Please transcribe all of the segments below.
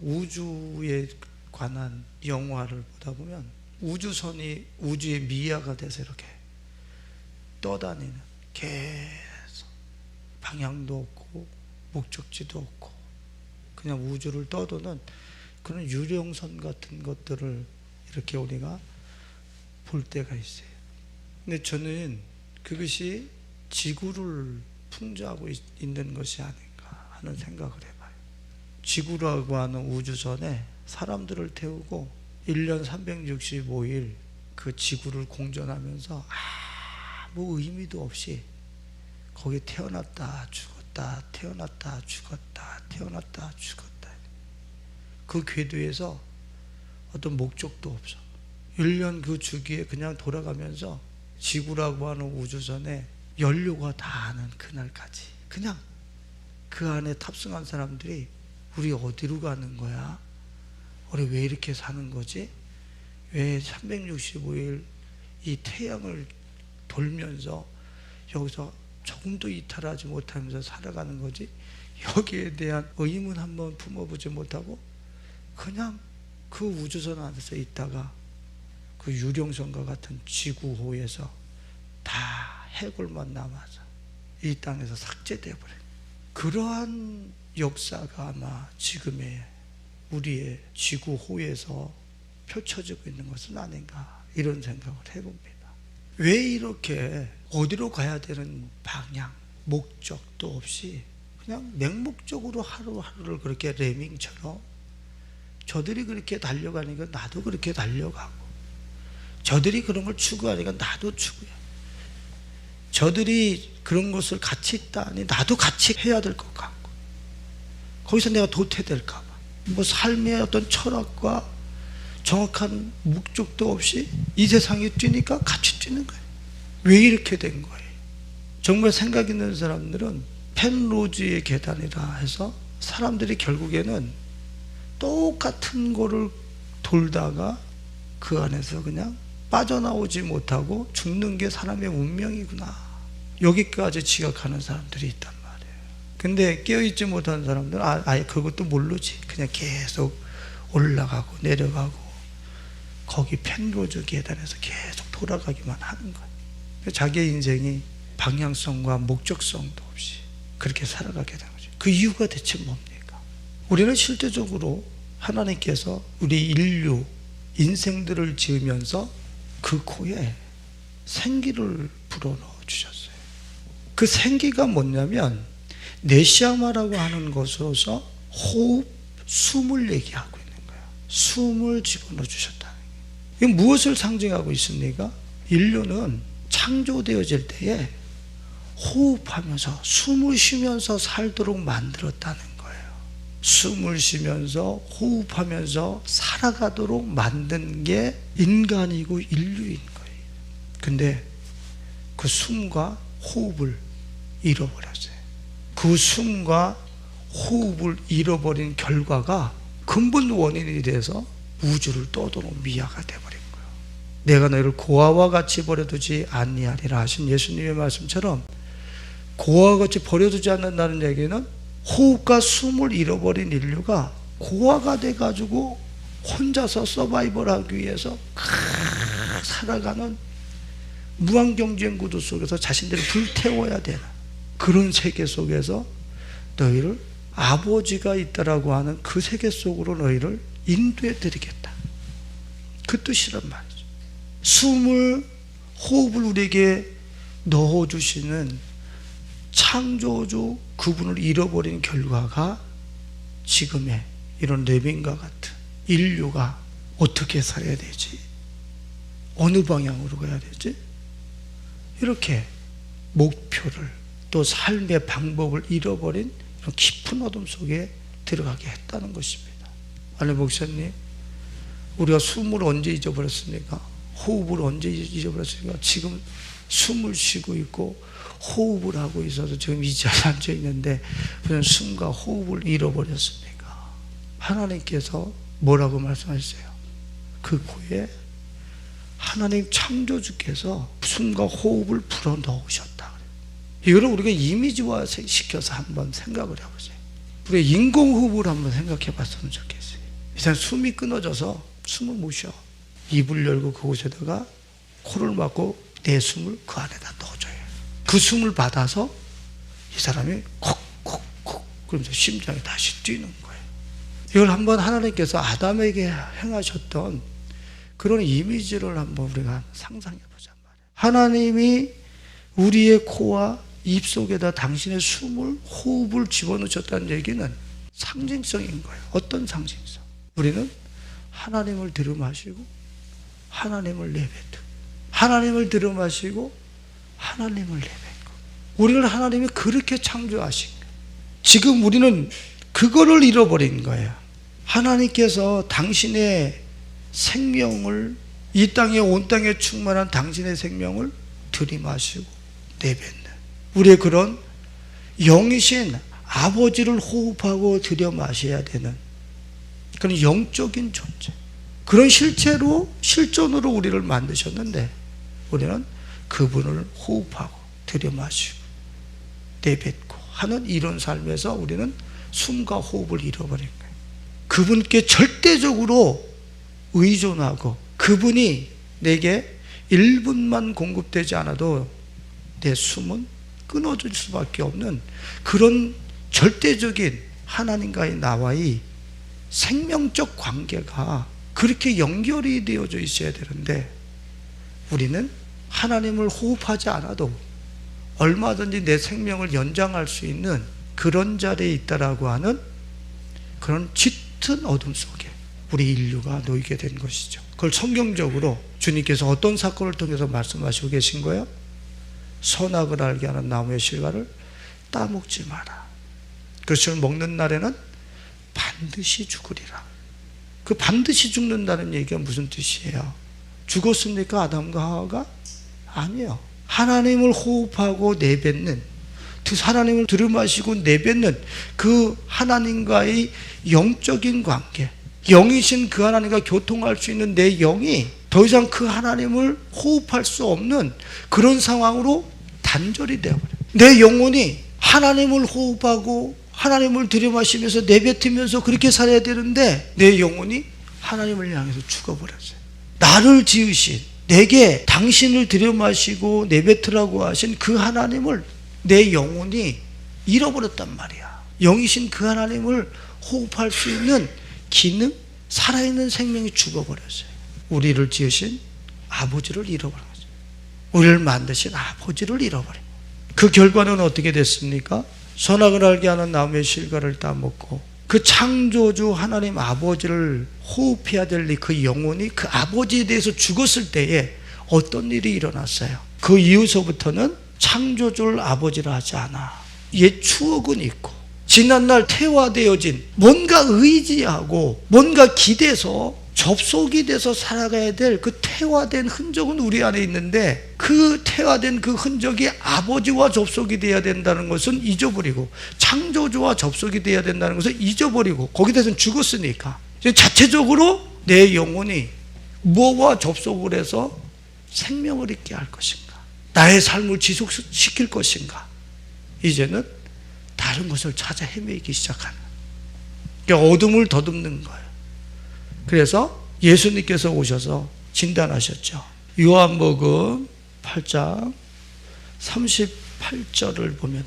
우주에 관한 영화를 보다 보면 우주선이 우주의 미아가 돼서 이렇게 떠다니는, 계속 방향도 없고 목적지도 없고 그냥 우주를 떠도는 그런 유령선 같은 것들을 이렇게 우리가 볼 때가 있어요. 근데 저는 그것이 지구를 풍조하고 있는 것이 아닌가 하는 생각을 해봐요. 지구라고 하는 우주선에 사람들을 태우고 1년 365일 그 지구를 공전하면서 아무 의미도 없이 거기 태어났다 죽었다 태어났다 죽었다 태어났다 죽었다, 그 궤도에서 어떤 목적도 없어. 1년 그 주기에 그냥 돌아가면서 지구라고 하는 우주선에 연료가 다하는 그날까지 그냥 그 안에 탑승한 사람들이 우리 어디로 가는 거야? 우리 왜 이렇게 사는 거지? 왜 365일 이 태양을 돌면서 여기서 조금도 이탈하지 못하면서 살아가는 거지? 여기에 대한 의문 한번 품어보지 못하고 그냥 그 우주선 안에서 있다가 그 유령선과 같은 지구호에서 다 해골만 남아서 이 땅에서 삭제되어 버린 그러한 역사가 아마 지금의 우리의 지구호에서 펼쳐지고 있는 것은 아닌가, 이런 생각을 해봅니다. 왜 이렇게 어디로 가야 되는 방향, 목적도 없이 그냥 맹목적으로 하루하루를 그렇게 레밍처럼 저들이 그렇게 달려가니까 나도 그렇게 달려가고, 저들이 그런 걸 추구하니까 나도 추구해. 저들이 그런 것을 같이 있다니 나도 같이 해야 될 것 같고, 거기서 내가 도태될까 봐 뭐 삶의 어떤 철학과 정확한 목적도 없이 이 세상에 뛰니까 같이 뛰는 거예요. 왜 이렇게 된 거예요? 정말 생각 있는 사람들은 펜로즈의 계단이라 해서 사람들이 결국에는 똑같은 거를 돌다가 그 안에서 그냥 빠져나오지 못하고 죽는 게 사람의 운명이구나, 여기까지 지각하는 사람들이 있단 말이에요. 근데 깨어있지 못한 사람들은 아예 그것도 모르지. 그냥 계속 올라가고 내려가고 거기 펜로즈 계단에서 계속 돌아가기만 하는 거예요. 자기의 인생이 방향성과 목적성도 없이 그렇게 살아가게 되는 거죠. 그 이유가 대체 뭡니까? 우리는 실제적으로 하나님께서 우리 인류 인생들을 지으면서 그 코에 생기를 불어넣어 주셨어요. 그 생기가 뭐냐면 네시아마라고 하는 것으로서 호흡, 숨을 얘기하고 있는 거예요. 숨을 집어넣어 주셨다는 거예요. 이건 무엇을 상징하고 있습니까? 인류는 창조되어질 때에 호흡하면서 숨을 쉬면서 살도록 만들었다는 거예요. 숨을 쉬면서 호흡하면서 살아가도록 만든 게 인간이고 인류인 거예요. 근데 그 숨과 호흡을 잃어버렸어요. 그 숨과 호흡을 잃어버린 결과가 근본 원인이 돼서 우주를 떠도는 미아가 되어버린 거예요. 내가 너희를 고아와 같이 버려두지 아니하리라 하신 예수님의 말씀처럼 고아와 같이 버려두지 않는다는 얘기는 호흡과 숨을 잃어버린 인류가 고아가 돼가지고 혼자서 서바이벌하기 위해서 살아가는 무한경쟁 구도 속에서 자신들을 불태워야 되는 그런 세계 속에서 너희를 아버지가 있다라고 하는 그 세계 속으로 너희를 인도해 드리겠다, 그 뜻이란 말이죠. 숨을, 호흡을 우리에게 넣어주시는 창조주 그분을 잃어버린 결과가 지금의 이런 레빈과 같은 인류가 어떻게 살아야 되지? 어느 방향으로 가야 되지? 이렇게 목표를 또 삶의 방법을 잃어버린 이런 깊은 어둠 속에 들어가게 했다는 것입니다. 아니 목사님, 우리가 숨을 언제 잊어버렸습니까? 호흡을 언제 잊어버렸습니까? 지금 숨을 쉬고 있고 호흡을 하고 있어서 지금 이 자리에 앉아 있는데 그냥 숨과 호흡을 잃어버렸습니까? 하나님께서 뭐라고 말씀하셨어요? 그 코에 하나님 창조주께서 숨과 호흡을 불어 넣으셨다. 이거를 우리가 이미지화 시켜서 한번 생각을 해보세요. 우리 인공호흡을 한번 생각해 봤으면 좋겠어요. 이상 숨이 끊어져서 숨을 못 쉬어. 입을 열고 그곳에다가 코를 막고 내 숨을 그 안에다 넣어줘요. 그 숨을 받아서 이 사람이 콕콕콕 그러면서 심장이 다시 뛰는 거예요. 이걸 한번 하나님께서 아담에게 행하셨던 그런 이미지를 한번 우리가 상상해 보자 말이에요. 하나님이 우리의 코와 입 속에다 당신의 숨을, 호흡을 집어넣으셨다는 얘기는 상징성인 거예요. 어떤 상징성? 우리는 하나님을 들이마시고 하나님을 내뱉고, 하나님을 들이마시고 하나님을 내뱉고, 우리를 하나님이 그렇게 창조하신 거예요. 지금 우리는 그거를 잃어버린 거예요. 하나님께서 당신의 생명을, 이 땅에 온 땅에 충만한 당신의 생명을 들이마시고 내뱉는 우리의 그런 영이신 아버지를 호흡하고 들여마셔야 되는 그런 영적인 존재, 그런 실존으로 우리를 만드셨는데 우리는 그분을 호흡하고 들여마시고 내뱉고 하는 이런 삶에서 우리는 숨과 호흡을 잃어버린 거예요. 그분께 절대적으로 의존하고 그분이 내게 1분만 공급되지 않아도 내 숨은 끊어질 수밖에 없는 그런 절대적인 하나님과의 나와의 생명적 관계가 그렇게 연결이 되어져 있어야 되는데 우리는 하나님을 호흡하지 않아도 얼마든지 내 생명을 연장할 수 있는 그런 자리에 있다라고 하는 그런 짙은 어둠 속에 우리 인류가 놓이게 된 것이죠. 그걸 성경적으로 주님께서 어떤 사건을 통해서 말씀하시고 계신 거예요? 선악을 알게 하는 나무의 실과를 따먹지 마라. 그것을 먹는 날에는 반드시 죽으리라. 그 반드시 죽는다는 얘기가 무슨 뜻이에요? 죽었습니까? 아담과 하와가? 아니에요. 하나님을 호흡하고 내뱉는, 하나님을 들이마시고 내뱉는 그 하나님과의 영적인 관계, 영이신 그 하나님과 교통할 수 있는 내 영이 더 이상 그 하나님을 호흡할 수 없는 그런 상황으로 단절이 되어버려요. 내 영혼이 하나님을 호흡하고 하나님을 들이마시면서 내뱉으면서 그렇게 살아야 되는데 내 영혼이 하나님을 향해서 죽어버렸어요. 나를 지으신, 내게 당신을 들이마시고 내뱉으라고 하신 그 하나님을 내 영혼이 잃어버렸단 말이야. 영이신 그 하나님을 호흡할 수 있는 기능, 살아있는 생명이 죽어버렸어요. 우리를 지으신 아버지를 잃어버렸어요. 우리를 만드신 아버지를 잃어버린. 그 결과는 어떻게 됐습니까? 선악을 알게 하는 나무의 실과를 따먹고 그 창조주 하나님 아버지를 호흡해야 될 그 영혼이 그 아버지에 대해서 죽었을 때에 어떤 일이 일어났어요? 그 이후서부터는 창조주를 아버지라 하지 않아. 옛 추억은 있고 지난날 태화되어진 뭔가 의지하고 뭔가 기대서 접속이 돼서 살아가야 될 그 태화된 흔적은 우리 안에 있는데 그 태화된 그 흔적이 아버지와 접속이 돼야 된다는 것은 잊어버리고 창조주와 접속이 돼야 된다는 것을 잊어버리고 거기에 대해서는 죽었으니까 자체적으로 내 영혼이 무엇과 접속을 해서 생명을 있게 할 것인가, 나의 삶을 지속시킬 것인가, 이제는 다른 것을 찾아 헤매기 시작하는, 그러니까 어둠을 더듬는 거예요. 그래서 예수님께서 오셔서 진단하셨죠. 요한복음 8장 38절을 보면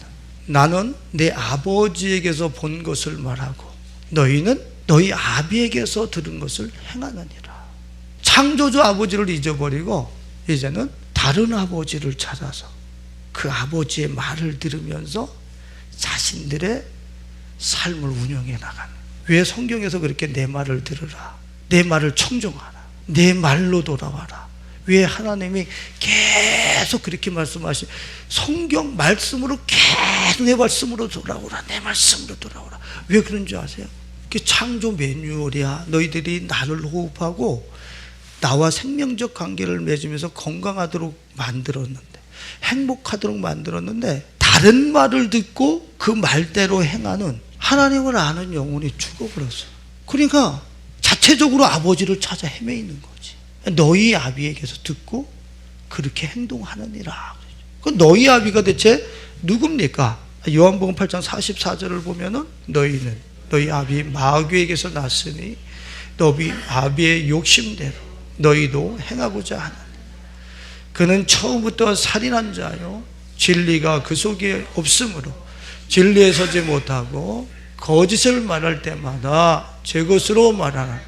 나는 내 아버지에게서 본 것을 말하고 너희는 너희 아비에게서 들은 것을 행하느니라. 창조주 아버지를 잊어버리고 이제는 다른 아버지를 찾아서 그 아버지의 말을 들으면서 자신들의 삶을 운영해 나가는. 왜 성경에서 그렇게 내 말을 들으라, 내 말을 청종하라, 내 말로 돌아와라. 왜 하나님이 계속 그렇게 말씀하시, 성경 말씀으로 계속 내 말씀으로 돌아오라, 내 말씀으로 돌아오라. 왜 그런 줄 아세요? 그게 창조 매뉴얼이야. 너희들이 나를 호흡하고 나와 생명적 관계를 맺으면서 건강하도록 만들었는데, 행복하도록 만들었는데 다른 말을 듣고 그 말대로 행하는 하나님을 아는 영혼이 죽어버렸어. 그러니까 자체적으로 아버지를 찾아 헤매이는 거지. 너희 아비에게서 듣고 그렇게 행동하느니라. 그 너희 아비가 대체 누굽니까? 요한복음 8장 44절을 보면은 너희는 너희 아비 마귀에게서 났으니 너희 아비의 욕심대로 너희도 행하고자 하는 그는 처음부터 살인한 자요 진리가 그 속에 없으므로 진리에 서지 못하고 거짓을 말할 때마다 제 것으로 말하나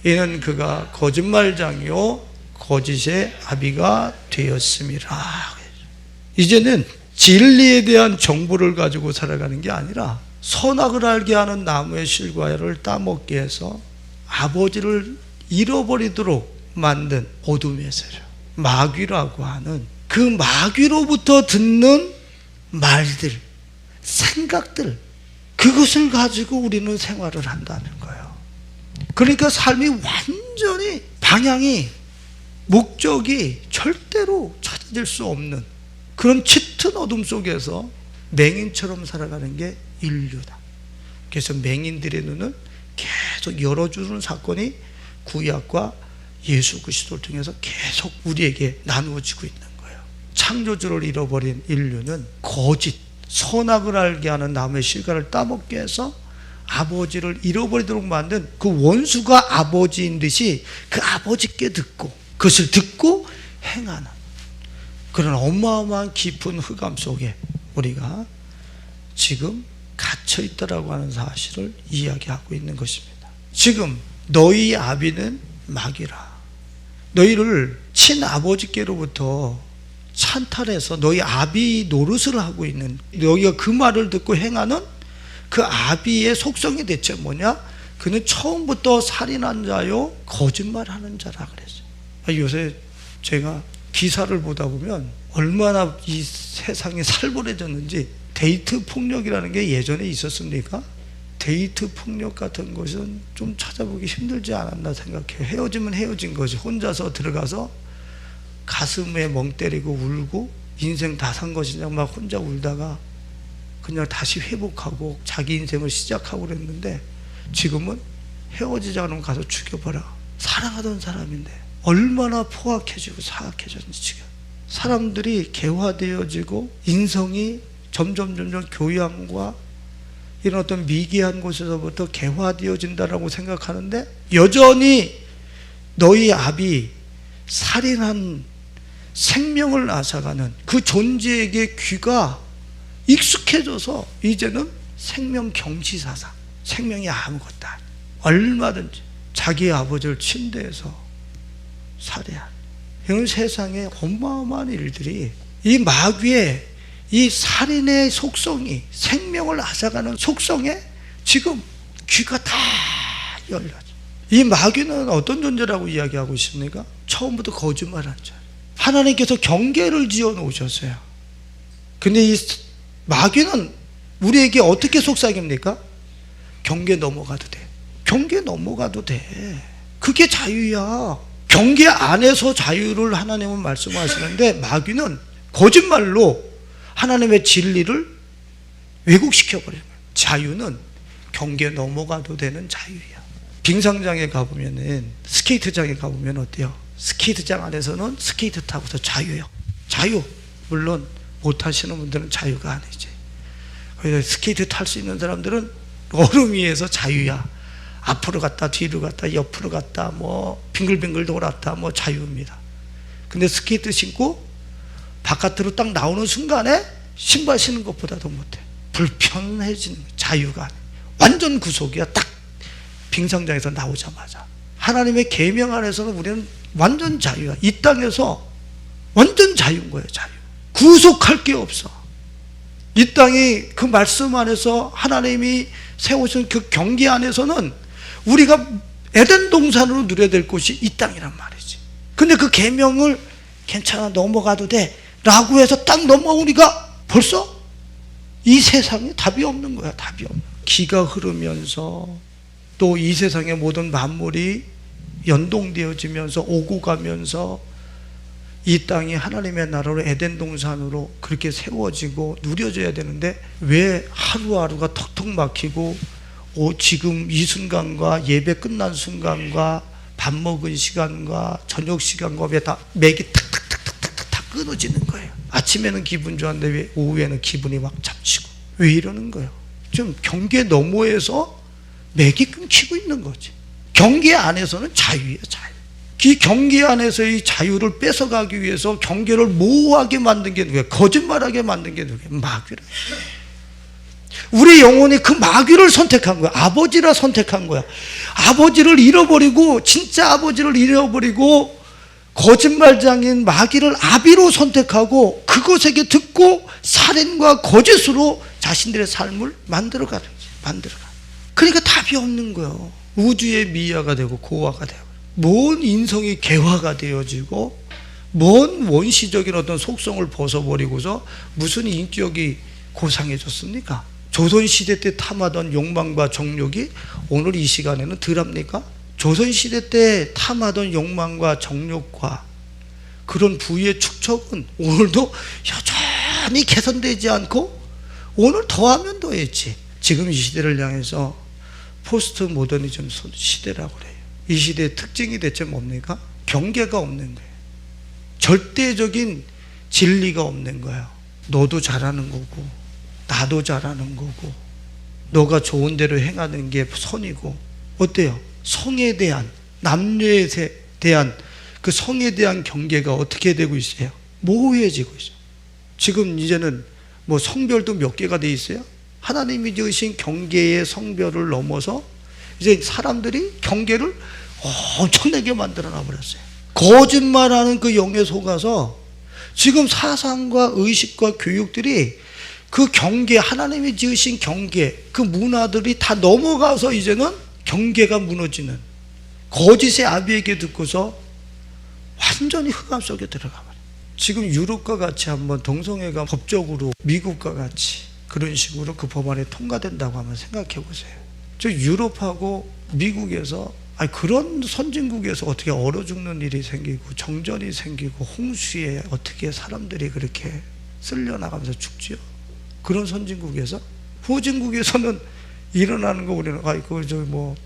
이는 그가 거짓말장이요 거짓의 아비가 되었음이라. 이제는 진리에 대한 정보를 가지고 살아가는 게 아니라 선악을 알게 하는 나무의 실과를 따먹게 해서 아버지를 잃어버리도록 만든 어둠의 세력 마귀라고 하는 그 마귀로부터 듣는 말들, 생각들, 그것을 가지고 우리는 생활을 한다는 거예요. 그러니까 삶이 완전히 방향이 목적이 절대로 찾아질 수 없는 그런 짙은 어둠 속에서 맹인처럼 살아가는 게 인류다. 그래서 맹인들의 눈을 계속 열어주는 사건이 구약과 예수 그리스도를 통해서 계속 우리에게 나누어지고 있는 거예요. 창조주를 잃어버린 인류는 거짓, 선악을 알게 하는 나무의 실과를 따먹게 해서 아버지를 잃어버리도록 만든 그 원수가 아버지인 듯이 그 아버지께 듣고 그것을 듣고 행하는 그런 어마어마한 깊은 흑암 속에 우리가 지금 갇혀 있다라고 하는 사실을 이야기하고 있는 것입니다. 지금 너희 아비는 마귀라. 너희를 친아버지께로부터 찬탈해서 너희 아비 노릇을 하고 있는 너희가 그 말을 듣고 행하는 그 아비의 속성이 대체 뭐냐? 그는 처음부터 살인한 자요 거짓말하는 자라 그랬어요. 요새 제가 기사를 보다 보면 얼마나 이 세상이 살벌해졌는지 데이트 폭력이라는 게 예전에 있었습니까? 데이트 폭력 같은 것은 좀 찾아보기 힘들지 않았나 생각해요. 헤어지면 헤어진 거지. 혼자서 들어가서 가슴에 멍 때리고 울고 인생 다 산 것이냐 막 혼자 울다가 그냥 다시 회복하고 자기 인생을 시작하고 그랬는데 지금은 헤어지자 그러면 가서 죽여봐라. 사랑하던 사람인데 얼마나 포악해지고 사악해졌는지 지금 사람들이 개화되어지고 인성이 점점 교양과 이런 어떤 미개한 곳에서부터 개화되어진다라고 생각하는데 여전히 너희 아비 살인한 생명을 앗아가는 그 존재에게 귀가 익숙해져서 이제는 생명 경시사상, 생명이 아무것도 아니야. 얼마든지 자기 아버지를 침대에서 살해한 이런 세상에 어마어마한 일들이 이 마귀의 이 살인의 속성이 생명을 앗아가는 속성에 지금 귀가 다 열려져. 이 마귀는 어떤 존재라고 이야기하고 있습니까? 처음부터 거짓말한 자. 하나님께서 경계를 지어 놓으셨어요. 근데 이 마귀는 우리에게 어떻게 속삭입니까? 경계 넘어가도 돼. 경계 넘어가도 돼. 그게 자유야. 경계 안에서 자유를 하나님은 말씀하시는데 마귀는 거짓말로 하나님의 진리를 왜곡시켜버려요. 자유는 경계 넘어가도 되는 자유야. 빙상장에 가보면은 스케이트장에 가보면 어때요? 스케이트장 안에서는 스케이트 타고서 자유요. 자유. 물론 못 하시는 분들은 자유가 아니지. 그래서 스케이트 탈 수 있는 사람들은 얼음 위에서 자유야. 앞으로 갔다 뒤로 갔다 옆으로 갔다 뭐 빙글빙글 돌았다 뭐 자유입니다. 근데 스케이트 신고 바깥으로 딱 나오는 순간에 신발 신는 것보다도 못해. 불편해지는 자유가 아니야. 완전 구속이야. 딱 빙상장에서 나오자마자. 하나님의 계명 안에서는 우리는 완전 자유야. 이 땅에서 완전 자유인 거예요. 자유. 구속할 게 없어. 이 땅이 그 말씀 안에서 하나님이 세우신 그 경계 안에서는 우리가 에덴 동산으로 누려야 될 곳이 이 땅이란 말이지. 근데 그 계명을 괜찮아 넘어가도 돼 라고 해서 딱 넘어오니까 벌써 이 세상에 답이 없는 거야. 답이 없는. 기가 흐르면서 또 이 세상의 모든 만물이 연동되어지면서 오고 가면서 이 땅이 하나님의 나라로 에덴 동산으로 그렇게 세워지고 누려져야 되는데 왜 하루하루가 턱턱 막히고 지금 이 순간과 예배 끝난 순간과 밥 먹은 시간과 저녁 시간과 왜 다 맥이 탁탁탁탁탁 다 끊어지는 거예요. 아침에는 기분 좋았는데 왜 오후에는 기분이 막 잡치고 왜 이러는 거예요? 좀 경계 너머에서 맥이 끊기고 있는 거지. 경계 안에서는 자유예요, 자유. 이 경계 안에서의 자유를 뺏어가기 위해서 경계를 모호하게 만든 게 누구예요? 거짓말하게 만든 게 누구예요? 마귀라. 우리 영혼이 그 마귀를 선택한 거야. 아버지라 선택한 거야. 아버지를 잃어버리고, 진짜 아버지를 잃어버리고 거짓말장인 마귀를 아비로 선택하고 그것에게 듣고 살인과 거짓으로 자신들의 삶을 만들어가는 거지. 만들어가. 그러니까 답이 없는 거예요. 우주의 미화가 되고 고화가 되고, 뭔 인성이 개화가 되어지고, 뭔 원시적인 어떤 속성을 벗어버리고서 무슨 인격이 고상해졌습니까? 조선시대 때 탐하던 욕망과 정욕이 오늘 이 시간에는 덜합니까? 조선시대 때 탐하던 욕망과 정욕과 그런 부의 축적은 오늘도 여전히 개선되지 않고 오늘 더하면 더했지. 지금 이 시대를 향해서 포스트 모더니즘 시대라고 그래요. 이 시대의 특징이 대체 뭡니까? 경계가 없는 거예요. 절대적인 진리가 없는 거예요. 너도 잘하는 거고 나도 잘하는 거고 너가 좋은 대로 행하는 게 선이고. 어때요? 성에 대한, 남녀에 대한 그 성에 대한 경계가 어떻게 되고 있어요? 모호해지고 있어요. 지금 이제는 뭐 성별도 몇 개가 돼 있어요? 하나님이 지으신 경계의 성별을 넘어서 이제 사람들이 경계를 엄청나게 만들어 놔버렸어요. 거짓말하는 그 영에 속아서 지금 사상과 의식과 교육들이 그 경계, 하나님이 지으신 경계, 그 문화들이 다 넘어가서 이제는 경계가 무너지는, 거짓의 아비에게 듣고서 완전히 흑암 속에 들어가 버려요. 지금 유럽과 같이 한번 동성애가 법적으로 미국과 같이 그런 식으로 그 법안이 통과된다고 한번 생각해 보세요. 저 유럽하고 미국에서, 아니 그런 선진국에서 어떻게 얼어 죽는 일이 생기고 정전이 생기고 홍수에 어떻게 사람들이 그렇게 쓸려나가면서 죽지요? 그런 선진국에서. 후진국에서는 일어나는 거 우리는 아이고 저 뭐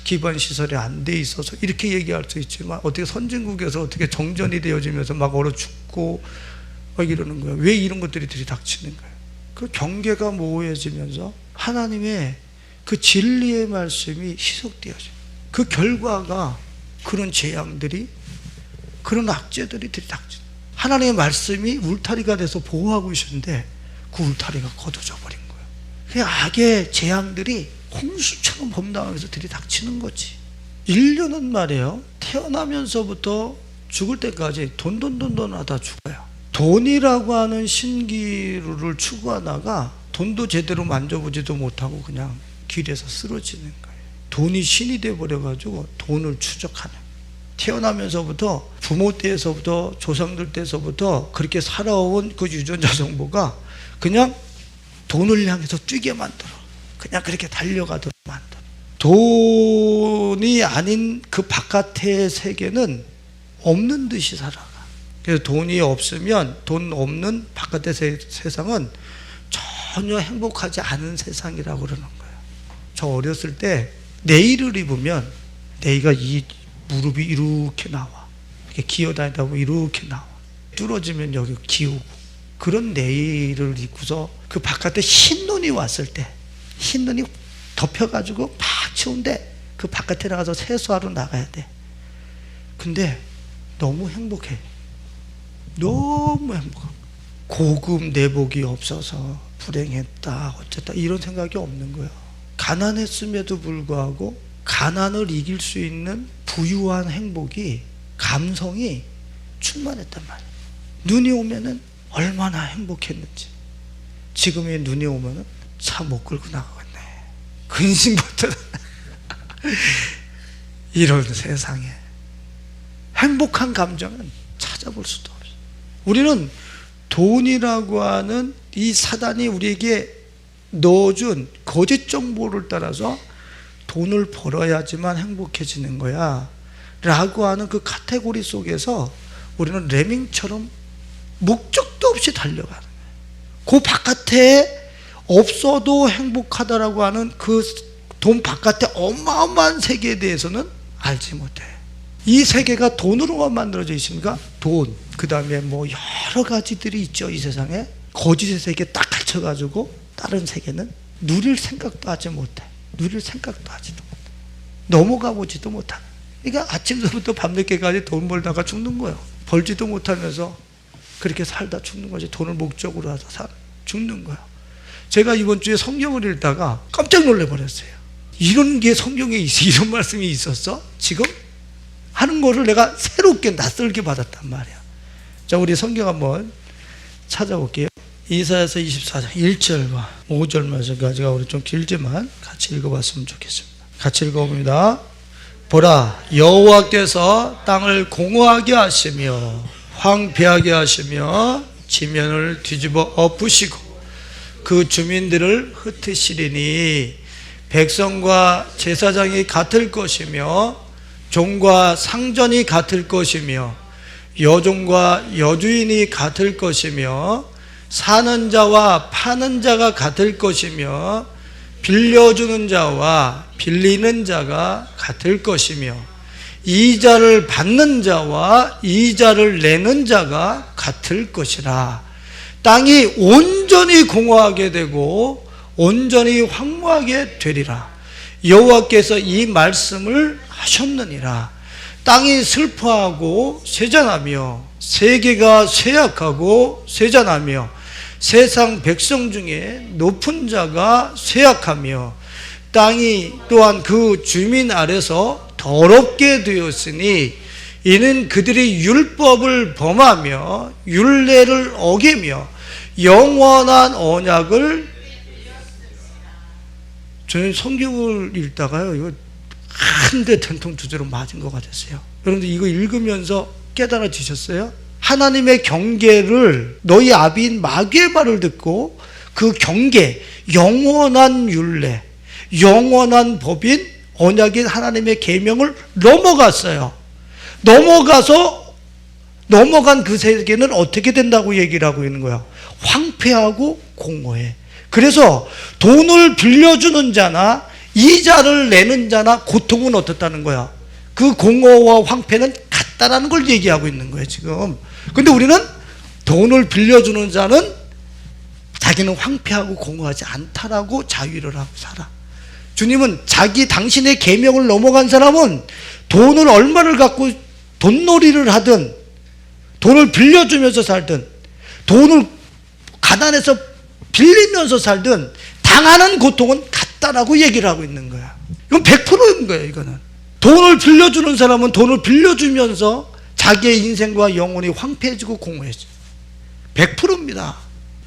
기반 시설이 안 돼 있어서 이렇게 얘기할 수 있지만, 어떻게 선진국에서 어떻게 정전이 되어지면서 막 얼어 죽고 막 이러는 거예요. 왜 이런 것들이 들이닥치는 거예요? 그 경계가 모호해지면서 하나님의 그 진리의 말씀이 희석되어져요. 그 결과가 그런 재앙들이, 그런 악재들이 들이닥쳐요. 하나님의 말씀이 울타리가 돼서 보호하고 있었는데 그 울타리가 걷어져 버린 거예요. 그 악의 재앙들이 홍수처럼 범람하면서 들이닥치는 거지. 인류는 말이에요, 태어나면서부터 죽을 때까지 돈 하다 죽어요. 돈이라고 하는 신기루를 추구하다가 돈도 제대로 만져보지도 못하고 그냥 길에서 쓰러지는 거예요. 돈이 신이 돼버려가지고 돈을 추적하는, 태어나면서부터 부모 때에서부터 조상들 때에서부터 그렇게 살아온 그 유전자 정보가 그냥 돈을 향해서 뛰게 만들어. 그냥 그렇게 달려가도록 만들어. 돈이 아닌 그 바깥의 세계는 없는 듯이 살아가. 그래서 돈이 없으면, 돈 없는 바깥의 세상은 전혀 행복하지 않은 세상이라고 그러는 거예요. 저 어렸을 때 네일을 입으면 네이가 이 무릎이 이렇게 나와. 이렇게 기어다니다 보면 이렇게 나와. 뚫어지면 여기 기우고. 그런 네일을 입고서 그 바깥에 흰 눈이 왔을 때, 흰 눈이 덮여가지고 막 추운데 그 바깥에 나가서 세수하러 나가야 돼. 근데 너무 행복해. 너무 행복해. 고급 내복이 없어서 불행했다 어쨌다 이런 생각이 없는 거예요. 가난했음에도 불구하고 가난을 이길 수 있는 부유한 행복이, 감성이 충만했단 말이에요. 눈이 오면은 얼마나 행복했는지. 지금의 눈이 오면은 차 못 끌고 나가겠네. 근심부터 이런 세상에 행복한 감정은 찾아볼 수도 없어요. 우리는 돈이라고 하는 이 사단이 우리에게 넣어준 거짓 정보를 따라서 돈을 벌어야지만 행복해지는 거야 라고 하는 그 카테고리 속에서 우리는 레밍처럼 목적도 없이 달려가는 거예요. 그 바깥에 없어도 행복하다라고 하는 그 돈 바깥에 어마어마한 세계에 대해서는 알지 못해. 이 세계가 돈으로만 만들어져 있습니까? 돈, 그 다음에 뭐 여러 가지들이 있죠. 이 세상에 거짓의 세계 딱 갇혀가지고 다른 세계는 누릴 생각도 하지 못해. 누릴 생각도 하지도 못해. 넘어가 보지도 못하는. 그러니까 아침부터 밤늦게까지 돈 벌다가 죽는 거예요. 벌지도 못하면서 그렇게 살다 죽는 거지. 돈을 목적으로 해서 죽는 거예요. 제가 이번 주에 성경을 읽다가 깜짝 놀라버렸어요. 이런 게 성경에 있어. 이런 말씀이 있었어? 지금? 하는 거를 내가 새롭게 낯설게 받았단 말이야. 자, 우리 성경 한번 찾아볼게요. 이사야서 24장 1절과 5절 말씀까지가 우리 좀 길지만 같이 읽어봤으면 좋겠습니다. 같이 읽어봅니다. 보라, 여호와께서 땅을 공허하게 하시며 황폐하게 하시며 지면을 뒤집어 엎으시고 그 주민들을 흩으시리니 백성과 제사장이 같을 것이며 종과 상전이 같을 것이며 여종과 여주인이 같을 것이며 사는 자와 파는 자가 같을 것이며 빌려주는 자와 빌리는 자가 같을 것이며 이자를 받는 자와 이자를 내는 자가 같을 것이라. 땅이 온전히 공허하게 되고 온전히 황무하게 되리라. 여호와께서 이 말씀을 하셨느니라. 땅이 슬퍼하고 쇠잔하며 세계가 쇠약하고 쇠잔하며 세상 백성 중에 높은 자가 쇠약하며 땅이 또한 그 주민 아래서 더럽게 되었으니 이는 그들이 율법을 범하며 율례를 어기며 영원한 언약을. 저는 성경을 읽다가요, 이거 한 대 된통 두드러 맞은 것 같았어요. 여러분들 이거 읽으면서 깨달아지셨어요? 하나님의 경계를 너희 아비인 마귀의 말을 듣고 그 경계, 영원한 율례, 영원한 법인 언약인 하나님의 계명을 넘어갔어요. 넘어간 그 세계는 어떻게 된다고 얘기를 하고 있는 거야? 황폐하고 공허해. 그래서 돈을 빌려주는 자나 이자를 내는 자나 고통은 어떻다는 거야? 그 공허와 황폐는 같다라는 걸 얘기하고 있는 거예요, 지금. 근데 우리는 돈을 빌려주는 자는 자기는 황폐하고 공허하지 않다라고 자위를 하고 살아. 주님은 당신의 계명을 넘어간 사람은 돈을 얼마를 갖고 돈놀이를 하든 돈을 빌려주면서 살든 돈을 가난해서 빌리면서 살든 당하는 고통은 같다라고 얘기를 하고 있는 거야. 이건 100%인 거예요, 이거는. 돈을 빌려주는 사람은 돈을 빌려주면서 자기의 인생과 영혼이 황폐해지고 공허해져. 100%입니다.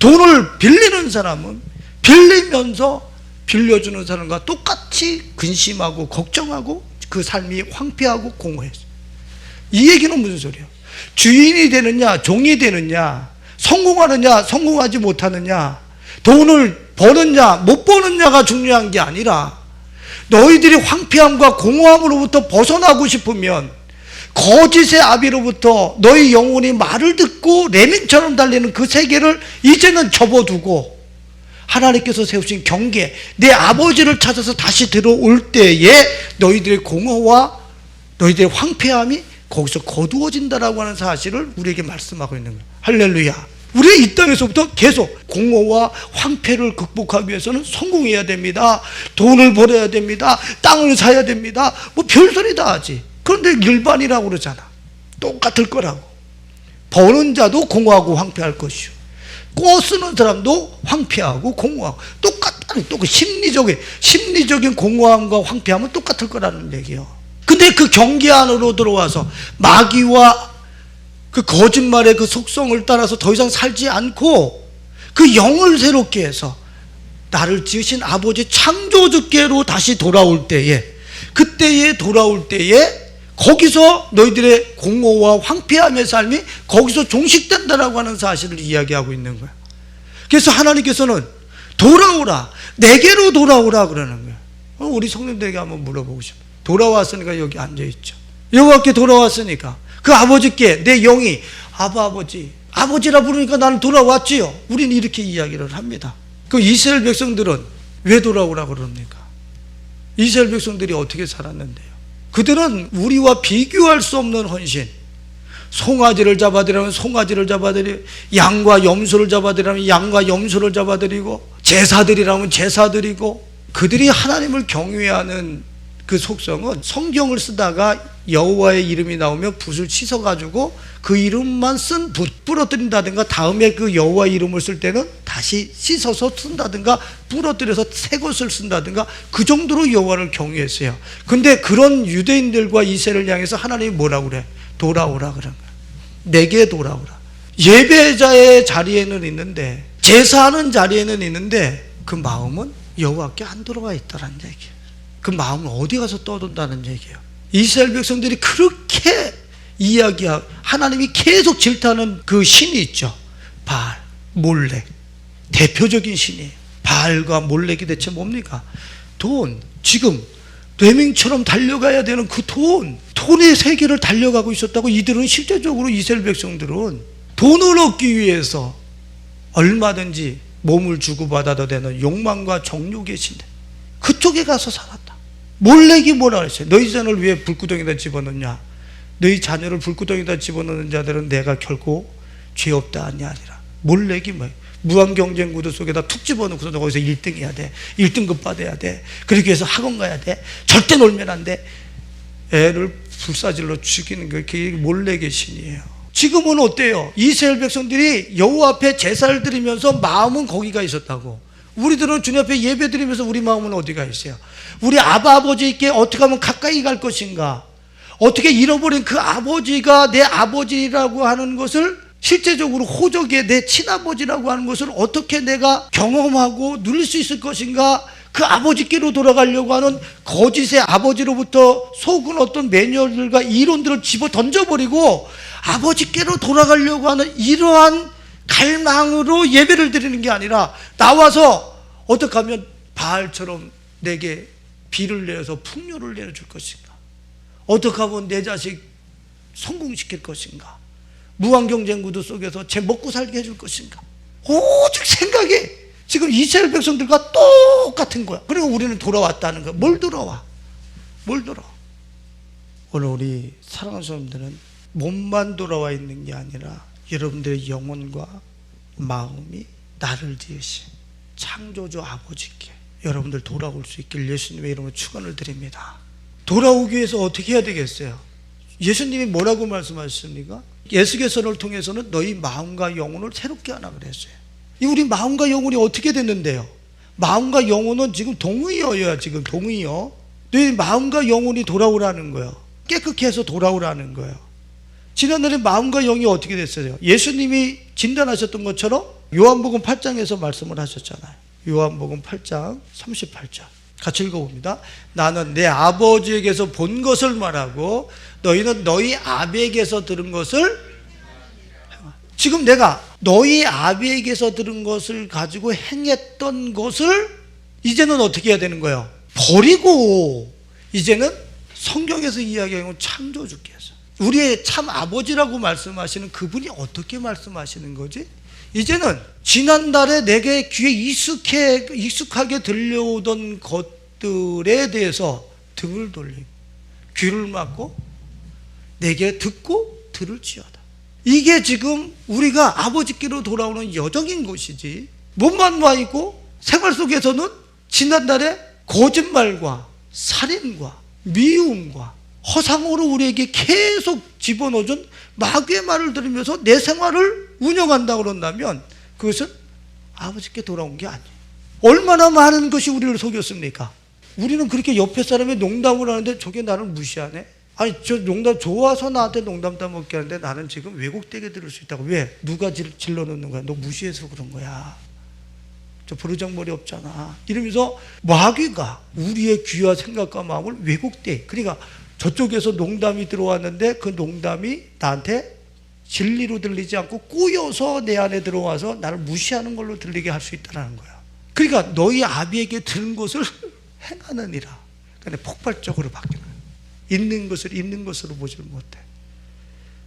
돈을 빌리는 사람은 빌리면서 빌려주는 사람과 똑같이 근심하고 걱정하고 그 삶이 황폐하고 공허해져. 이 얘기는 무슨 소리야? 주인이 되느냐 종이 되느냐, 성공하느냐 성공하지 못하느냐, 돈을 버느냐 못 버느냐가 중요한 게 아니라 너희들이 황폐함과 공허함으로부터 벗어나고 싶으면 거짓의 아비로부터 너희 영혼이 말을 듣고 레민처럼 달리는 그 세계를 이제는 접어두고 하나님께서 세우신 경계, 내 아버지를 찾아서 다시 들어올 때에 너희들의 공허와 너희들의 황폐함이 거기서 거두어진다라고 하는 사실을 우리에게 말씀하고 있는 거예요. 할렐루야. 우리가 이 땅에서부터 계속 공허와 황폐를 극복하기 위해서는 성공해야 됩니다. 돈을 벌어야 됩니다. 땅을 사야 됩니다. 뭐 별소리 다 하지. 그런데 일반이라고 그러잖아. 똑같을 거라고. 버는 자도 공허하고 황폐할 것이요, 꿔 쓰는 사람도 황폐하고 공허하고 똑같다는, 또 그 심리적인 공허함과 황폐함은 똑같을 거라는 얘기예요. 근데 그 경계 안으로 들어와서 마귀와 그 거짓말의 그 속성을 따라서 더 이상 살지 않고 그 영을 새롭게 해서 나를 지으신 아버지 창조주께로 다시 돌아올 때에, 그때에 돌아올 때에 거기서 너희들의 공허와 황폐함의 삶이 거기서 종식된다라고 하는 사실을 이야기하고 있는 거야. 그래서 하나님께서는 돌아오라, 내게로 돌아오라 그러는 거야. 우리 성도들에게 한번 물어보고 싶어. 돌아왔으니까 여기 앉아있죠. 여호와께 돌아왔으니까 그 아버지께 내 영이 아버지라 부르니까 나는 돌아왔지요. 우리는 이렇게 이야기를 합니다. 그 이스라엘 백성들은 왜 돌아오라 그럽니까? 이스라엘 백성들이 어떻게 살았는데요? 그들은 우리와 비교할 수 없는 헌신, 송아지를 잡아들이면 송아지를 잡아들이고, 양과 염소를 잡아들이면 양과 염소를 잡아들이고, 제사들이라면 제사들이고, 그들이 하나님을 경외하는 그 속성은 성경을 쓰다가 여호와의 이름이 나오면 붓을 씻어가지고 그 이름만 쓴 붓 부러뜨린다든가, 다음에 그 여호와 이름을 쓸 때는 다시 씻어서 쓴다든가 부러뜨려서 새 것을 쓴다든가, 그 정도로 여호와를 경외했어요. 근데 그런 유대인들과 이스라엘을 향해서 하나님이 뭐라고 그래? 돌아오라 그런 거야. 내게 돌아오라. 예배자의 자리에는 있는데, 제사하는 자리에는 있는데, 그 마음은 여호와께 안 돌아가 있다는 얘기예요. 그 마음은 어디 가서 떠돈다는 얘기예요. 이스라엘 백성들이 그렇게 이야기하고 하나님이 계속 질타하는 그 신이 있죠. 바알, 몰렉. 대표적인 신이에요. 바알과 몰렉이 대체 뭡니까? 돈. 지금 레밍처럼 달려가야 되는 그 돈의 세계를 달려가고 있었다고. 이들은 실제적으로 이스라엘 백성들은 돈을 얻기 위해서 얼마든지 몸을 주고받아도 되는 욕망과 정욕의 신들, 그쪽에 가서 살았다. 몰렉이 뭐라 그랬어요? 너희 자녀를 왜 불구덩이에다 집어넣냐? 너희 자녀를 불구덩이에다 집어넣는 자들은 내가 결코 죄 없다 하냐 아니라. 몰렉이 뭐예요? 무한경쟁 구도 속에다 툭 집어넣고서 너 거기서 1등 해야 돼, 1등급 받아야 돼, 그러기 위해서 학원 가야 돼, 절대 놀면 안 돼. 애를 불사질러 죽이는 게 그게 몰렉의 신이에요. 지금은 어때요? 이스라엘 백성들이 여호와 앞에 제사를 드리면서 마음은 거기가 있었다고. 우리들은 주님 앞에 예배 드리면서 우리 마음은 어디가 있어요? 우리 아버지께 어떻게 하면 가까이 갈 것인가? 어떻게 잃어버린 그 아버지가 내 아버지라고 하는 것을, 실제적으로 호적의 내 친아버지라고 하는 것을 어떻게 내가 경험하고 누릴 수 있을 것인가? 그 아버지께로 돌아가려고 하는 거짓의 아버지로부터 속은 어떤 매뉴얼들과 이론들을 집어 던져버리고 아버지께로 돌아가려고 하는 이러한 갈망으로 예배를 드리는 게 아니라, 나와서 어떻게 하면 바알처럼 내게 비를 내려서 풍요를 내려줄 것인가? 어떻게 하면 내 자식 성공시킬 것인가? 무한경쟁 구도 속에서 제 먹고 살게 해줄 것인가? 오직 생각이 지금 이스라엘 백성들과 똑같은 거야. 그리고 우리는 돌아왔다는 거야. 뭘 돌아와? 오늘 우리 사랑하는 사람들은 몸만 돌아와 있는 게 아니라 여러분들의 영혼과 마음이 나를 지으신 창조주 아버지께 여러분들 돌아올 수 있길 예수님의 이름으로 축원을 드립니다. 돌아오기 위해서 어떻게 해야 되겠어요? 예수님이 뭐라고 말씀하셨습니까? 예수께서를 통해서는 너희 마음과 영혼을 새롭게 하라 그랬어요. 우리 마음과 영혼이 어떻게 됐는데요? 마음과 영혼은 지금 동의어예요. 지금 동의어. 너희 마음과 영혼이 돌아오라는 거예요. 깨끗게 해서 돌아오라는 거예요. 지난날에 마음과 영이 어떻게 됐어요? 예수님이 진단하셨던 것처럼 요한복음 8장에서 말씀을 하셨잖아요. 요한복음 8장 38절 같이 읽어봅니다. 나는 내 아버지에게서 본 것을 말하고 너희는 너희 아비에게서 들은 것을. 지금 내가 너희 아비에게서 들은 것을 가지고 행했던 것을 이제는 어떻게 해야 되는 거예요? 버리고 이제는 성경에서 이야기하는 창조주께서, 우리의 참 아버지라고 말씀하시는 그분이 어떻게 말씀하시는 거지? 이제는 지난달에 내게 귀에 익숙하게 들려오던 것들에 대해서 등을 돌리고 귀를 막고 내게 듣고 들을지어다. 이게 지금 우리가 아버지께로 돌아오는 여정인 것이지, 몸만 와 있고 생활 속에서는 지난달에 거짓말과 살인과 미움과 허상으로 우리에게 계속 집어넣어준 마귀의 말을 들으면서 내 생활을 운영한다고 그런다면 그것은 아버지께 돌아온 게 아니에요. 얼마나 많은 것이 우리를 속였습니까? 우리는 그렇게 옆에 사람이 농담을 하는데 저게 나를 무시하네? 아니 저 농담 좋아서 나한테 농담 따먹게 하는데 나는 지금 왜곡되게 들을 수 있다고. 왜? 누가 질러놓는 거야? 너 무시해서 그런 거야. 저 버르장머리 없잖아. 이러면서 마귀가 우리의 귀와 생각과 마음을 왜곡돼. 그러니까 저쪽에서 농담이 들어왔는데 그 농담이 나한테 진리로 들리지 않고 꼬여서 내 안에 들어와서 나를 무시하는 걸로 들리게 할 수 있다는 거야. 그러니까 너희 아비에게 들은 것을 행하느니라. 그러니까 폭발적으로 바뀌는 거야. 있는 것을 있는 것으로 보지를 못해.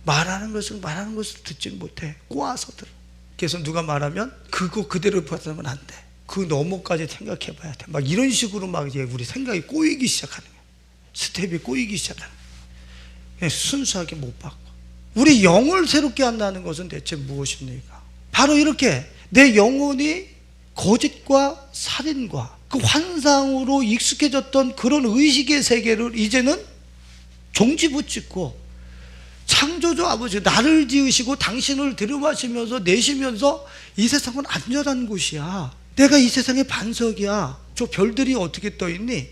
말하는 것을 말하는 것으로 듣지 못해. 꼬아서 들어. 그래서 누가 말하면 그거 그대로 받으면 안 돼. 그 너머까지 생각해 봐야 돼. 막 이런 식으로 막 이제 우리 생각이 꼬이기 시작하는 거야. 스텝이 꼬이기 시작하는 거야. 그냥 순수하게 못 받고. 우리 영을 새롭게 한다는 것은 대체 무엇입니까? 바로 이렇게 내 영혼이 거짓과 살인과 그 환상으로 익숙해졌던 그런 의식의 세계를 이제는 종지부짓고 창조주 아버지 나를 지으시고 당신을 들여마시면서 내쉬면서 이 세상은 안전한 곳이야. 내가 이 세상의 반석이야. 저 별들이 어떻게 떠 있니?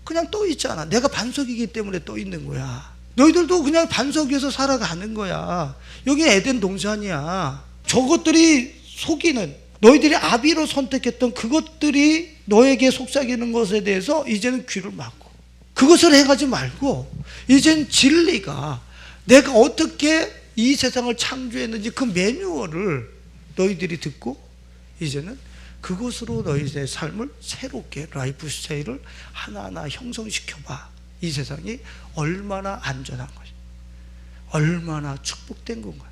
그냥 떠 있잖아. 내가 반석이기 때문에 떠 있는 거야. 너희들도 그냥 반석 위에서 살아가는 거야. 여기 에덴 동산이야. 저것들이 속이는, 너희들이 아비로 선택했던 그것들이 너에게 속삭이는 것에 대해서 이제는 귀를 막고 그것을 행하지 말고 이젠 진리가 내가 어떻게 이 세상을 창조했는지 그 매뉴얼을 너희들이 듣고 이제는 그것으로 너희의 삶을 새롭게 라이프 스타일을 하나하나 형성시켜봐. 이 세상이 얼마나 안전한 것이, 얼마나 축복된 공간,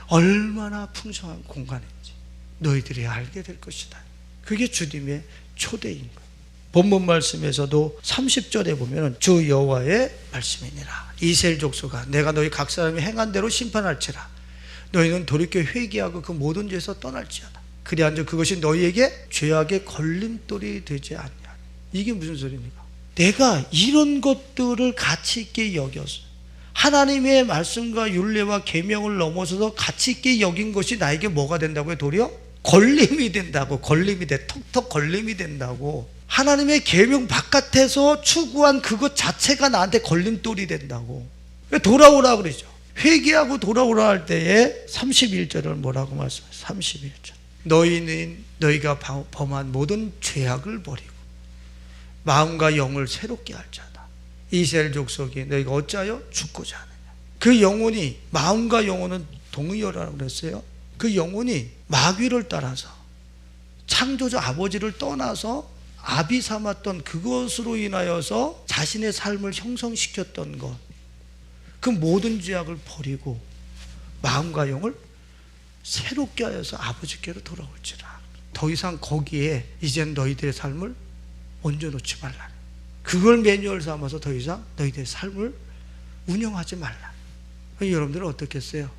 얼마나 풍성한 공간인지 너희들이 알게 될 것이다. 그게 주님의 초대인 거예요. 본문 말씀에서도 30절에 보면 주 여호와의 말씀이니라. 이스라엘 족속아, 내가 너희 각 사람이 행한 대로 심판할지라. 너희는 돌이켜 회개하고 그 모든 죄에서 떠날지어다. 그리한즉 그것이 너희에게 죄악의 걸림돌이 되지 않냐. 이게 무슨 소리입니까? 내가 이런 것들을 가치 있게 여겨서 하나님의 말씀과 율례와 계명을 넘어서서 가치 있게 여긴 것이 나에게 뭐가 된다고요? 도리어 걸림이 된다고. 걸림이 돼. 턱턱 걸림이 된다고. 하나님의 계명 바깥에서 추구한 그것 자체가 나한테 걸림돌이 된다고. 돌아오라 그러죠. 회개하고 돌아오라 할 때에 31절을 뭐라고 말씀해요? 31절. 너희는 너희가 범한 모든 죄악을 버리고 마음과 영을 새롭게 할 자다. 이스라엘 족속이 너희가 어찌하여 죽고자 하느냐. 그 영혼이, 마음과 영혼은 동의어라고 그랬어요. 그 영혼이 마귀를 따라서 창조주 아버지를 떠나서 아비 삼았던 그것으로 인하여서 자신의 삶을 형성시켰던 것, 그 모든 죄악을 버리고 마음과 영을 새롭게 하여서 아버지께로 돌아올지라. 더 이상 거기에 이젠 너희들의 삶을 얹어놓지 말라. 그걸 매뉴얼 삼아서 더 이상 너희들의 삶을 운영하지 말라. 여러분들은 어떻겠어요?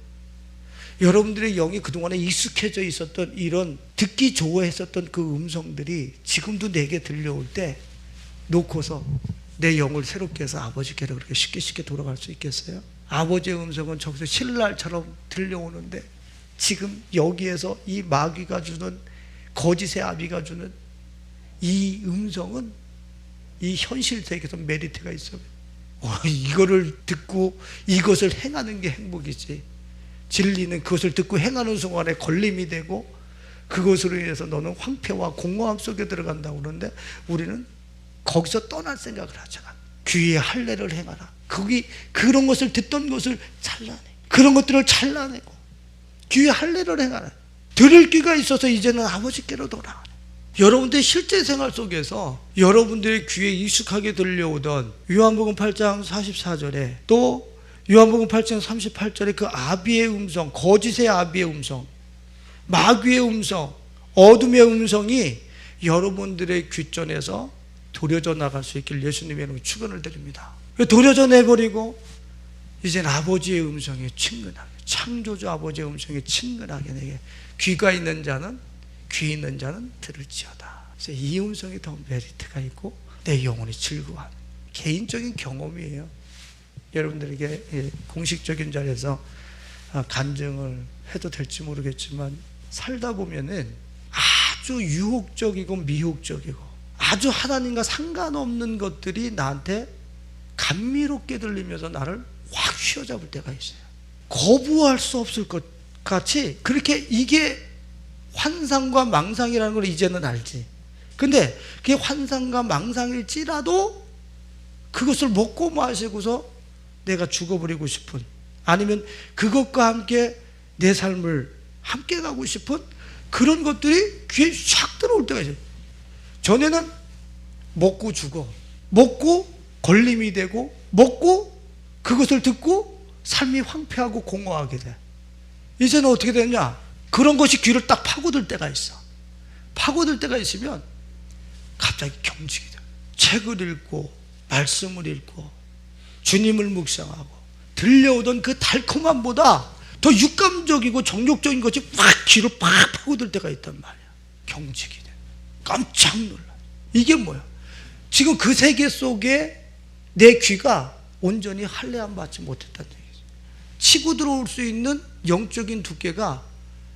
여러분들의 영이 그동안에 익숙해져 있었던 이런 듣기 좋아했었던 그 음성들이 지금도 내게 들려올 때 놓고서 내 영을 새롭게 해서 아버지께로 그렇게 쉽게 돌아갈 수 있겠어요? 아버지의 음성은 저기서 신랄처럼 들려오는데 지금 여기에서 이 마귀가 주는, 거짓의 아비가 주는 이 음성은 이 현실 세계에서 메리트가 있어요. 이거를 듣고 이것을 행하는 게 행복이지. 진리는 그것을 듣고 행하는 순간에 걸림이 되고 그것으로 인해서 너는 황폐와 공허함 속에 들어간다고 그러는데 우리는 거기서 떠날 생각을 하잖아. 귀에 할례를 행하라. 거기 그런 것을 듣던 것을 잘라내. 그런 것들을 잘라내고 귀에 할례를 행하라. 들을 귀가 있어서 이제는 아버지께로 돌아가네. 여러분들의 실제 생활 속에서 여러분들의 귀에 익숙하게 들려오던 요한복음 8장 44절에 또 요한복음 8장 38절에 그 아비의 음성, 거짓의 아비의 음성, 마귀의 음성, 어둠의 음성이 여러분들의 귓전에서 도려져 나갈 수 있길 예수님의 이름으로 축원을 드립니다. 도려져 내버리고 이제는 아버지의 음성에 친근하게, 창조주 아버지의 음성에 친근하게 내게 귀가 있는 자는, 귀 있는 자는 들을지어다. 그래서 이 음성이 더 메리트가 있고 내 영혼이 즐거워하는 개인적인 경험이에요. 여러분들에게 공식적인 자리에서 간증을 해도 될지 모르겠지만 살다 보면은 아주 유혹적이고 미혹적이고 아주 하나님과 상관없는 것들이 나한테 감미롭게 들리면서 나를 확 휘어잡을 때가 있어요. 거부할 수 없을 것 같이 그렇게 이게 환상과 망상이라는 걸 이제는 알지. 근데 그게 환상과 망상일지라도 그것을 먹고 마시고서 내가 죽어버리고 싶은, 아니면 그것과 함께 내 삶을 함께 가고 싶은 그런 것들이 귀에 샥 들어올 때가 있어요. 전에는 먹고 죽어, 먹고 걸림이 되고, 먹고 그것을 듣고 삶이 황폐하고 공허하게 돼. 이제는 어떻게 되느냐? 그런 것이 귀를 딱 파고들 때가 있어. 파고들 때가 있으면 갑자기 경직이 돼. 책을 읽고 말씀을 읽고 주님을 묵상하고 들려오던 그 달콤함보다 더 육감적이고 정욕적인 것이 팍 귀를 팍 파고들 때가 있단 말이야. 경직이 돼. 깜짝 놀라. 이게 뭐야? 지금 그 세계 속에 내 귀가 온전히 할례함 받지 못했다는 얘기죠. 치고 들어올 수 있는 영적인 두께가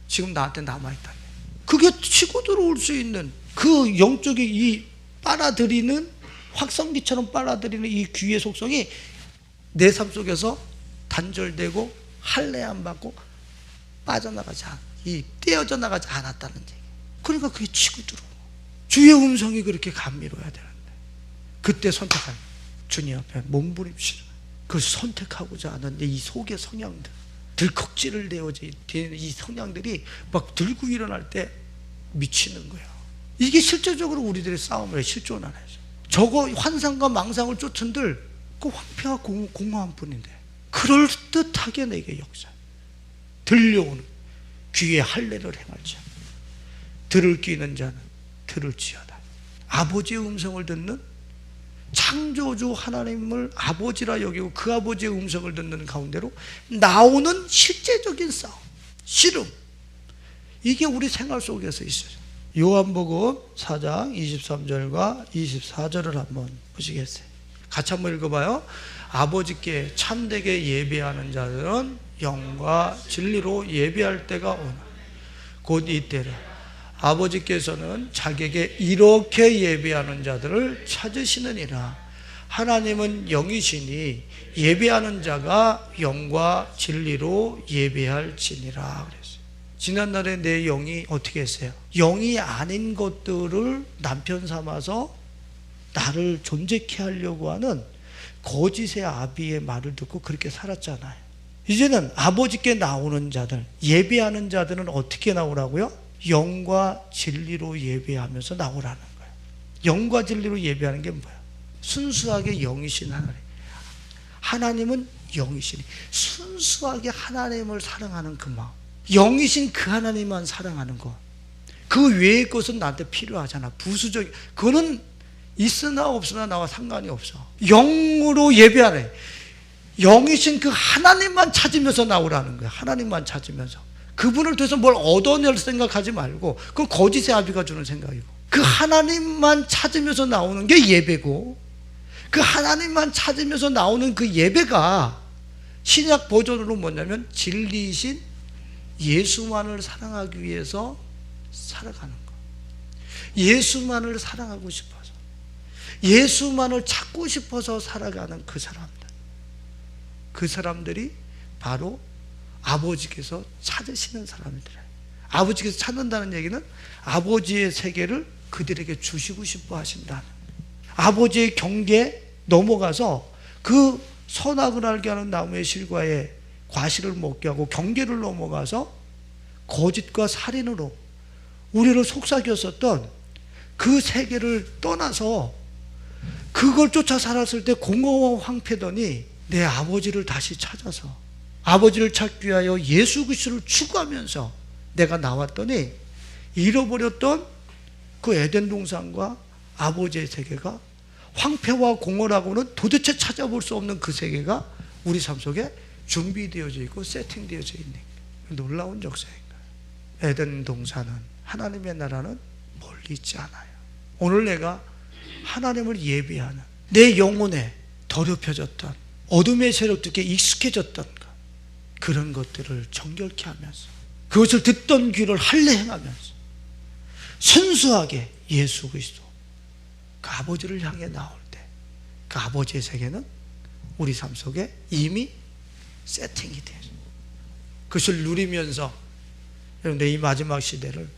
지금 나한테 남아있다는 얘기죠. 그게 치고 들어올 수 있는 그 영적인 이 빨아들이는 확성기처럼 빨아들이는 이 귀의 속성이 내 삶 속에서 단절되고 할례함 받고 빠져나가지 떼어져 나가지 않았다는 얘기. 그러니까 그게 치고 들어오고 주의 음성이 그렇게 감미로워야 되는데 그때 선택한 주님 앞에 몸부림치는 그 선택하고자 하는 이 속의 성향들, 들컥질을 내어져 있는 이 성향들이 막 들고 일어날 때 미치는 거예요. 이게 실제적으로 우리들의 싸움을 실존하는 거죠. 저거 환상과 망상을 쫓은들 그 황폐와 공허한 뿐인데 그럴듯하게 내게 역사 들려오는 귀에 할례를 행할지 들을 귀 있는 자는 들을지어다. 아버지의 음성을 듣는 창조주 하나님을 아버지라 여기고 그 아버지의 음성을 듣는 가운데로 나오는 실제적인 싸움, 씨름, 이게 우리 생활 속에서 있어요. 요한복음 4장 23절과 24절을 한번 보시겠어요? 같이 한번 읽어봐요. 아버지께 참되게 예배하는 자들은 영과 진리로 예배할 때가 오나 곧 이때라. 아버지께서는 자기에게 이렇게 예배하는 자들을 찾으시느니라. 하나님은 영이시니 예배하는 자가 영과 진리로 예배할지니라 그랬어요. 지난날에 내 영이 어떻게 했어요? 영이 아닌 것들을 남편 삼아서 나를 존재케 하려고 하는 거짓의 아비의 말을 듣고 그렇게 살았잖아요. 이제는 아버지께 나오는 자들, 예배하는 자들은 어떻게 나오라고요? 영과 진리로 예배하면서 나오라는 거예요. 영과 진리로 예배하는 게 뭐예요? 순수하게 영이신 하나님. 하나님은 영이시니 순수하게 하나님을 사랑하는 그 마음, 영이신 그 하나님만 사랑하는 것, 그 외의 것은 나한테 필요하잖아. 부수적, 그거는 있으나 없으나 나와 상관이 없어. 영으로 예배하래. 영이신 그 하나님만 찾으면서 나오라는 거야. 하나님만 찾으면서. 그분을 통해서 뭘 얻어낼 생각하지 말고, 그건 거짓의 아비가 주는 생각이고, 그 하나님만 찾으면서 나오는 게 예배고, 그 하나님만 찾으면서 나오는 그 예배가 신약 버전으로 뭐냐면 진리이신 예수만을 사랑하기 위해서 살아가는 거. 예수만을 사랑하고 싶어서, 예수만을 찾고 싶어서 살아가는 그 사람들, 그 사람들이 바로 아버지께서 찾으시는 사람들이에요. 아버지께서 찾는다는 얘기는 아버지의 세계를 그들에게 주시고 싶어 하신다는, 아버지의 경계에 넘어가서 그 선악을 알게 하는 나무의 실과에 과실을 먹게 하고 경계를 넘어가서 거짓과 살인으로 우리를 속삭였었던 그 세계를 떠나서 그걸 쫓아 살았을 때 공허와 황폐더니 내 아버지를 다시 찾아서 아버지를 찾기 위하여 예수 그리스도를 추구하면서 내가 나왔더니 잃어버렸던 그 에덴 동산과 아버지의 세계가, 황폐와 공허라고는 도대체 찾아볼 수 없는 그 세계가 우리 삶 속에 준비되어져 있고 세팅되어져 있는 놀라운 역사인 거예요. 에덴 동산은, 하나님의 나라는 멀리 있지 않아요. 오늘 내가 하나님을 예배하는, 내 영혼에 더럽혀졌던 어둠의 세력들께 익숙해졌던 것, 그런 것들을 정결케 하면서 그것을 듣던 귀를 할례행하면서 순수하게 예수 그리스도 그 아버지를 향해 나올 때 그 아버지의 세계는 우리 삶 속에 이미 세팅이 돼요. 그것을 누리면서 여러분, 이 마지막 시대를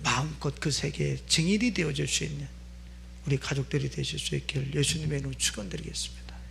마음껏 그 세계에 증인이 되어줄 수 있는 우리 가족들이 되실 수 있기를 예수님의 이름으로 축원드리겠습니다.